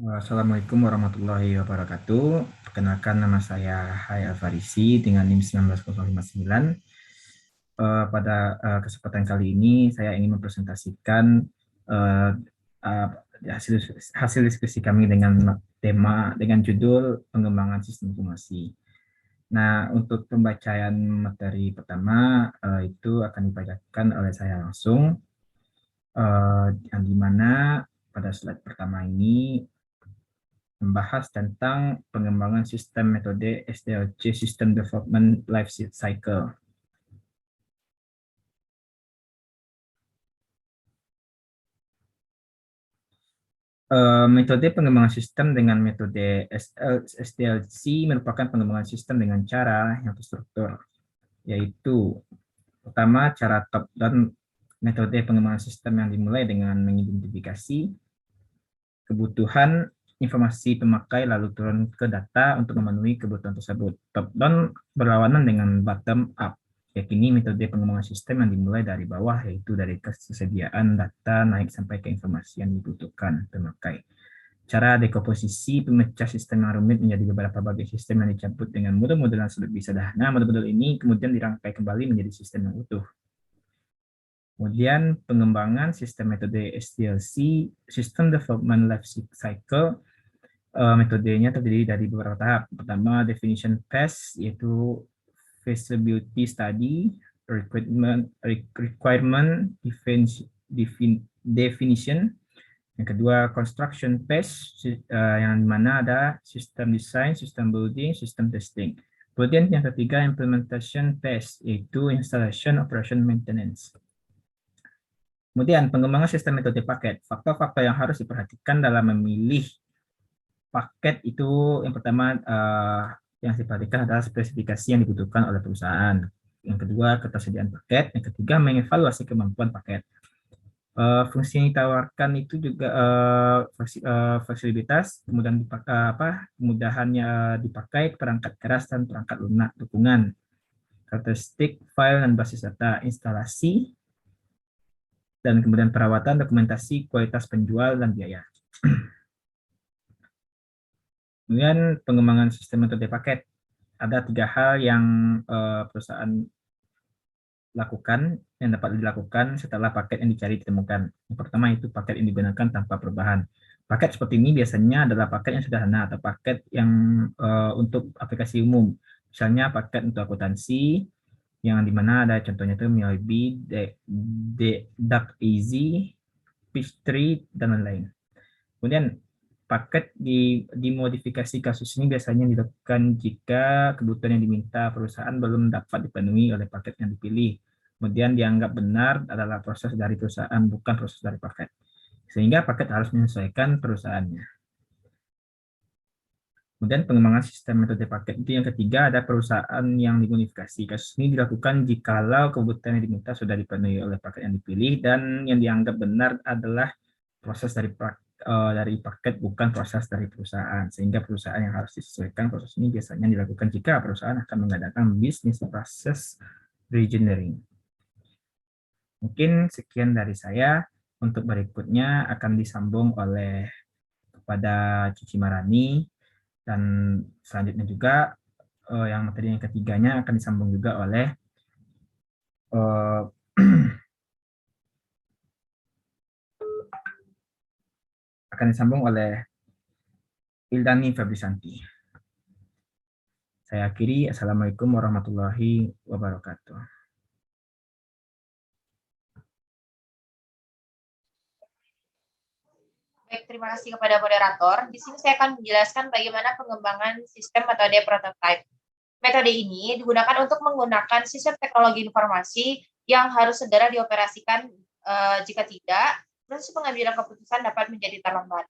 Assalamualaikum warahmatullahi wabarakatuh. Perkenalkan, nama saya Hai Alfarisi dengan NIM 19059. Pada kesempatan kali ini saya ingin mempresentasikan eh, uh, hasil hasil diskusi kami dengan judul pengembangan sistem informasi. Nah, untuk pembacaan materi pertama itu akan dibacakan oleh saya langsung, yang dimana pada slide pertama ini membahas tentang pengembangan sistem metode SDLC, System Development Life Cycle. Metode pengembangan sistem dengan metode SDLC merupakan pengembangan sistem dengan cara yang terstruktur, yaitu pertama cara top-down. Metode pengembangan sistem yang dimulai dengan mengidentifikasi kebutuhan informasi pemakai lalu turun ke data untuk memenuhi kebutuhan tersebut. Top-down berlawanan dengan bottom-up, yakini metode pengembangan sistem yang dimulai dari bawah, yaitu dari kesediaan data naik sampai ke informasi yang dibutuhkan pemakai. Cara dekomposisi pemecah sistem yang rumit menjadi beberapa bagian sistem yang dicampur dengan modul-modul yang lebih sederhana. Modul-modul ini kemudian dirangkai kembali menjadi sistem yang utuh. Kemudian pengembangan sistem metode SDLC, System Development Life Cycle. Metodenya terdiri dari beberapa tahap. Pertama, definition phase, yaitu feasibility study, requirement definition. Yang kedua, construction phase, yang mana ada system design, system building, system testing. Kemudian yang ketiga, implementation phase, yaitu installation, operation, maintenance. Kemudian pengembangan sistem metode paket. Faktor-faktor yang harus diperhatikan dalam memilih paket itu, yang pertama yang diperhatikan adalah spesifikasi yang dibutuhkan oleh perusahaan. Yang kedua, ketersediaan paket. Yang ketiga, mengevaluasi kemampuan paket. Fungsi yang ditawarkan itu juga fleksibilitas, kemudian kemudahannya dipakai, perangkat keras dan perangkat lunak dukungan, karakteristik file dan basis data, instalasi, dan kemudian perawatan, dokumentasi, kualitas penjual, dan biaya. Kemudian pengembangan sistem metode paket. Ada 3 hal yang perusahaan lakukan, yang dapat dilakukan setelah paket yang dicari ditemukan. Yang pertama itu paket yang digunakan tanpa perubahan. Paket seperti ini biasanya adalah paket yang sederhana atau paket yang untuk aplikasi umum. Misalnya paket untuk akuntansi, yang dimana ada contohnya itu MIB, DuckEasy, Peachtree, dan lain-lain. Kemudian paket dimodifikasi kasus ini biasanya dilakukan jika kebutuhan yang diminta perusahaan belum dapat dipenuhi oleh paket yang dipilih. Kemudian dianggap benar adalah proses dari perusahaan, bukan proses dari paket. Sehingga paket harus menyesuaikan perusahaannya. Kemudian pengembangan sistem metode paket itu yang ketiga, ada perusahaan yang dimodifikasi. Kasus ini dilakukan jikalau kebutuhan yang diminta sudah dipenuhi oleh paket yang dipilih dan yang dianggap benar adalah proses dari paket, bukan proses dari perusahaan. Sehingga perusahaan yang harus disesuaikan. Proses ini biasanya dilakukan jika perusahaan akan mengadakan bisnis proses reengineering. Mungkin sekian dari saya. Untuk berikutnya akan disambung oleh kepada Cici Marani, dan selanjutnya juga yang materi yang ketiganya akan disambung juga oleh uh, akan disambung oleh Ildani Fabrisanti. Saya akhiri. Assalamualaikum warahmatullahi wabarakatuh. Baik, terima kasih kepada moderator. Di sini saya akan menjelaskan bagaimana pengembangan sistem metode prototype. Metode ini digunakan untuk menggunakan sistem teknologi informasi yang harus segera dioperasikan. Jika tidak, proses pengambilan keputusan dapat menjadi terlambat.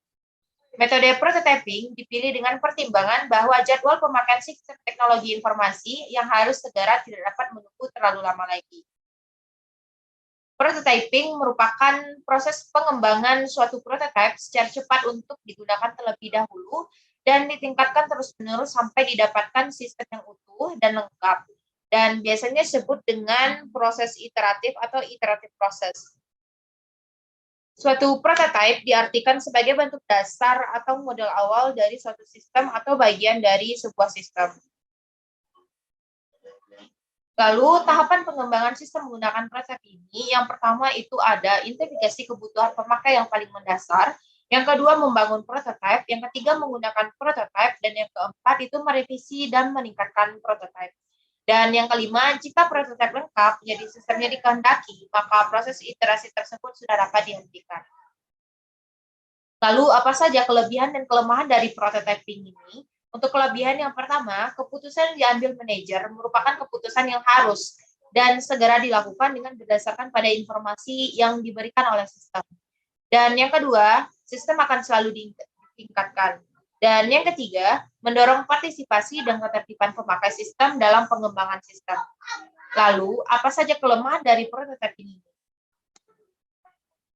Metode prototyping dipilih dengan pertimbangan bahwa jadwal pemakaian sistem teknologi informasi yang harus segera tidak dapat menunggu terlalu lama lagi. Prototyping merupakan proses pengembangan suatu prototipe secara cepat untuk digunakan terlebih dahulu dan ditingkatkan terus-menerus sampai didapatkan sistem yang utuh dan lengkap. Dan biasanya disebut dengan proses iteratif atau iteratif proses. Suatu prototype diartikan sebagai bentuk dasar atau model awal dari suatu sistem atau bagian dari sebuah sistem. Lalu, tahapan pengembangan sistem menggunakan prototype ini, yang pertama itu ada identifikasi kebutuhan pemakai yang paling mendasar, yang kedua membangun prototype, yang ketiga menggunakan prototype, dan yang keempat itu merevisi dan meningkatkan prototype. Dan yang kelima, jika prototipe lengkap, jadi sistemnya dikehendaki, maka proses iterasi tersebut sudah dapat dihentikan. Lalu, apa saja kelebihan dan kelemahan dari prototyping ini? Untuk kelebihan yang pertama, keputusan yang diambil manajer merupakan keputusan yang harus dan segera dilakukan dengan berdasarkan pada informasi yang diberikan oleh sistem. Dan yang kedua, sistem akan selalu ditingkatkan. Dan yang ketiga, mendorong partisipasi dan ketertiban pemakai sistem dalam pengembangan sistem. Lalu, apa saja kelemahan dari prototipe ini?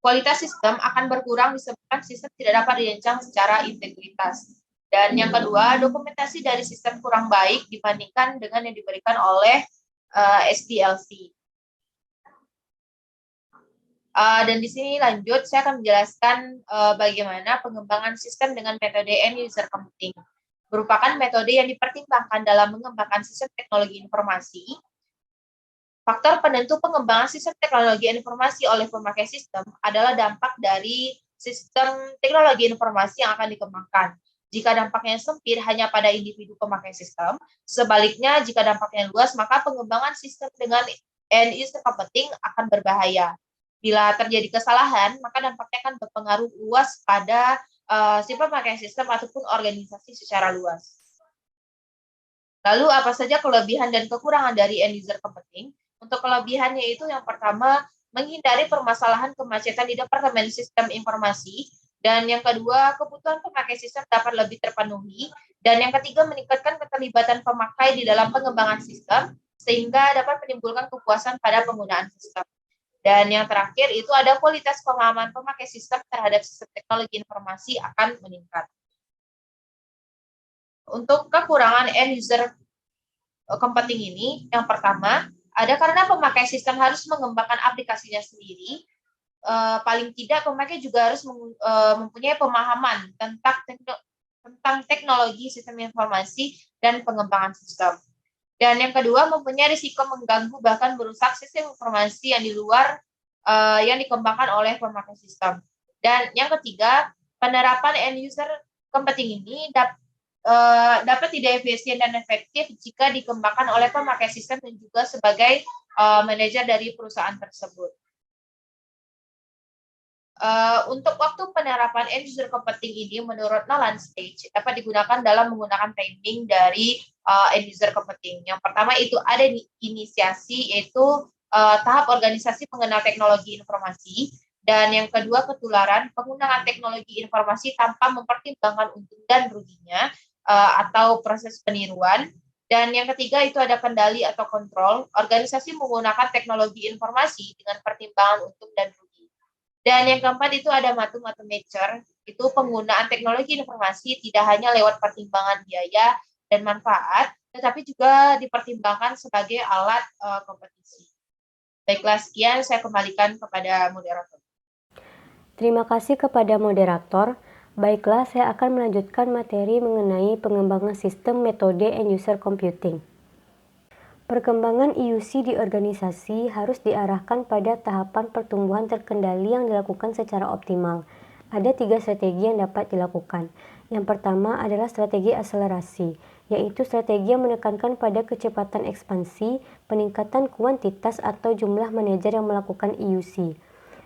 Kualitas sistem akan berkurang disebabkan sistem tidak dapat dirancang secara integritas. Dan yang kedua, dokumentasi dari sistem kurang baik dibandingkan dengan yang diberikan oleh SDLC. Dan di sini lanjut, saya akan menjelaskan bagaimana pengembangan sistem dengan metode end user computing. Merupakan metode yang dipertimbangkan dalam mengembangkan sistem teknologi informasi. Faktor penentu pengembangan sistem teknologi informasi oleh pemakai sistem adalah dampak dari sistem teknologi informasi yang akan dikembangkan. Jika dampaknya sempit hanya pada individu pemakai sistem, sebaliknya jika dampaknya luas, maka pengembangan sistem dengan end user computing akan berbahaya. Bila terjadi kesalahan, maka dampaknya akan berpengaruh luas pada si pemakai sistem ataupun organisasi secara luas. Lalu apa saja kelebihan dan kekurangan dari end user computing? Untuk kelebihannya itu yang pertama, menghindari permasalahan kemacetan di departemen sistem informasi, dan yang kedua, kebutuhan pemakai sistem dapat lebih terpenuhi, dan yang ketiga, meningkatkan keterlibatan pemakai di dalam pengembangan sistem, sehingga dapat menimbulkan kepuasan pada penggunaan sistem. Dan yang terakhir itu ada kualitas pemahaman pemakai sistem terhadap sistem teknologi informasi akan meningkat. Untuk kekurangan end user computing ini, yang pertama, ada karena pemakai sistem harus mengembangkan aplikasinya sendiri, paling tidak pemakai juga harus mempunyai pemahaman tentang teknologi sistem informasi dan pengembangan sistem. Dan yang kedua, mempunyai risiko mengganggu bahkan merusak sistem informasi yang di luar yang dikembangkan oleh pemakai sistem. Dan yang ketiga, penerapan end user computing ini dapat tidak efisien dan efektif jika dikembangkan oleh pemakai sistem dan juga sebagai manajer dari perusahaan tersebut. Untuk waktu penerapan end user computing ini menurut Nolan Stage dapat digunakan dalam menggunakan timing dari end user computing. Yang pertama itu ada inisiasi, yaitu tahap organisasi mengenal teknologi informasi, dan yang kedua ketularan penggunaan teknologi informasi tanpa mempertimbangkan untung dan ruginya atau proses peniruan. Dan yang ketiga itu ada kendali atau kontrol, organisasi menggunakan teknologi informasi dengan pertimbangan untung dan rugi. Dan yang keempat itu ada matu-matu nature, itu penggunaan teknologi informasi tidak hanya lewat pertimbangan biaya dan manfaat, tetapi juga dipertimbangkan sebagai alat kompetisi. Baiklah, sekian saya kembalikan kepada moderator. Terima kasih kepada moderator. Baiklah, saya akan melanjutkan materi mengenai pengembangan sistem metode end user computing. Perkembangan IUC di organisasi harus diarahkan pada tahapan pertumbuhan terkendali yang dilakukan secara optimal. Ada 3 strategi yang dapat dilakukan. Yang pertama adalah strategi akselerasi, yaitu strategi yang menekankan pada kecepatan ekspansi, peningkatan kuantitas atau jumlah manajer yang melakukan IUC.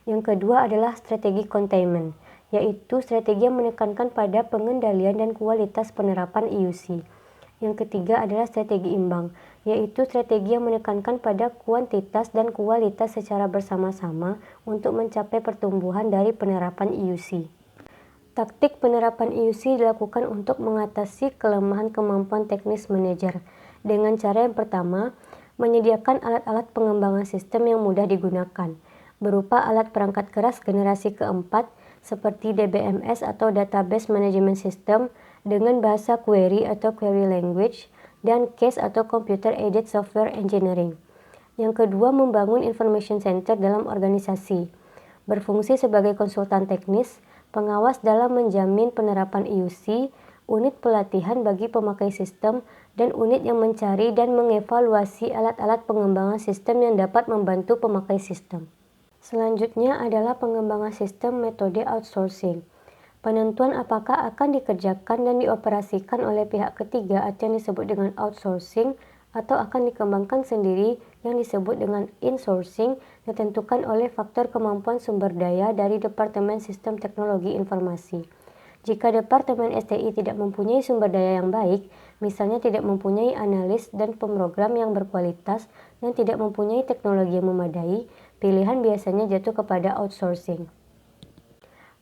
Yang kedua adalah strategi containment, yaitu strategi yang menekankan pada pengendalian dan kualitas penerapan IUC. Yang ketiga adalah strategi imbang, yaitu strategi yang menekankan pada kuantitas dan kualitas secara bersama-sama untuk mencapai pertumbuhan dari penerapan IUC. Taktik penerapan IUC dilakukan untuk mengatasi kelemahan kemampuan teknis manajer. Dengan cara yang pertama, menyediakan alat-alat pengembangan sistem yang mudah digunakan, berupa alat perangkat keras generasi keempat seperti DBMS atau Database Management System dengan bahasa query atau query language, dan CASE atau Computer Aided Software Engineering. Yang kedua, membangun information center dalam organisasi, berfungsi sebagai konsultan teknis, pengawas dalam menjamin penerapan IUC, unit pelatihan bagi pemakai sistem, dan unit yang mencari dan mengevaluasi alat-alat pengembangan sistem yang dapat membantu pemakai sistem. Selanjutnya adalah pengembangan sistem metode outsourcing. Penentuan apakah akan dikerjakan dan dioperasikan oleh pihak ketiga atau yang disebut dengan outsourcing atau akan dikembangkan sendiri yang disebut dengan insourcing ditentukan oleh faktor kemampuan sumber daya dari Departemen Sistem Teknologi Informasi. Jika Departemen STI tidak mempunyai sumber daya yang baik, misalnya tidak mempunyai analis dan pemrogram yang berkualitas dan tidak mempunyai teknologi yang memadai, pilihan biasanya jatuh kepada outsourcing.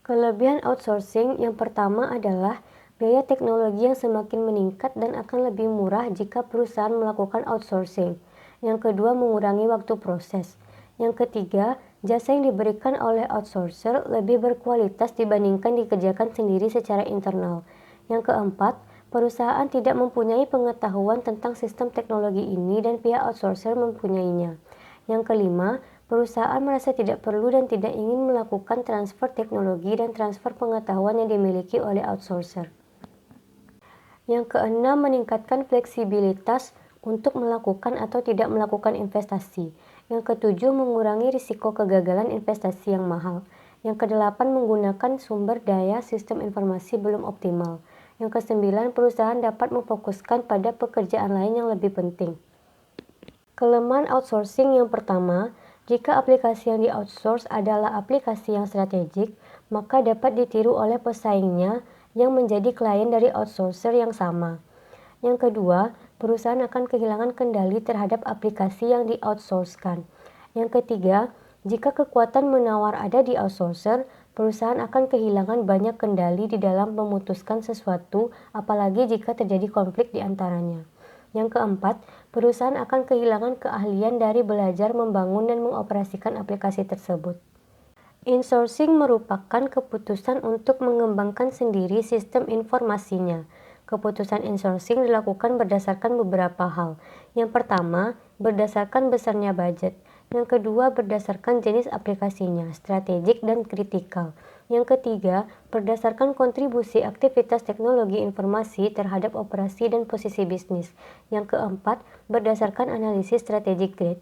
Kelebihan outsourcing yang pertama adalah biaya teknologi yang semakin meningkat dan akan lebih murah jika perusahaan melakukan outsourcing. Yang kedua, mengurangi waktu proses. Yang ketiga, jasa yang diberikan oleh outsourcer lebih berkualitas dibandingkan dikerjakan sendiri secara internal. Yang keempat, perusahaan tidak mempunyai pengetahuan tentang sistem teknologi ini dan pihak outsourcer mempunyainya. Yang kelima, perusahaan merasa tidak perlu dan tidak ingin melakukan transfer teknologi dan transfer pengetahuan yang dimiliki oleh outsourcer. Yang keenam, meningkatkan fleksibilitas untuk melakukan atau tidak melakukan investasi. Yang ketujuh, mengurangi risiko kegagalan investasi yang mahal. Yang kedelapan, menggunakan sumber daya sistem informasi belum optimal. Yang kesembilan, perusahaan dapat memfokuskan pada pekerjaan lain yang lebih penting. Kelemahan outsourcing yang pertama, jika aplikasi yang di-outsource adalah aplikasi yang strategik, maka dapat ditiru oleh pesaingnya yang menjadi klien dari outsourcer yang sama. Yang kedua, perusahaan akan kehilangan kendali terhadap aplikasi yang di-outsourcekan. Yang ketiga, jika kekuatan menawar ada di outsourcer, perusahaan akan kehilangan banyak kendali di dalam memutuskan sesuatu, apalagi jika terjadi konflik di antaranya. Yang keempat, perusahaan akan kehilangan keahlian dari belajar membangun dan mengoperasikan aplikasi tersebut. Insourcing merupakan keputusan untuk mengembangkan sendiri sistem informasinya. Keputusan insourcing dilakukan berdasarkan beberapa hal. Yang pertama, berdasarkan besarnya budget. Yang kedua, berdasarkan jenis aplikasinya, strategik dan kritikal. Yang ketiga, berdasarkan kontribusi aktivitas teknologi informasi terhadap operasi dan posisi bisnis. Yang keempat, berdasarkan analisis strategic grade.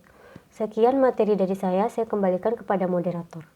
Sekian materi dari saya kembalikan kepada moderator.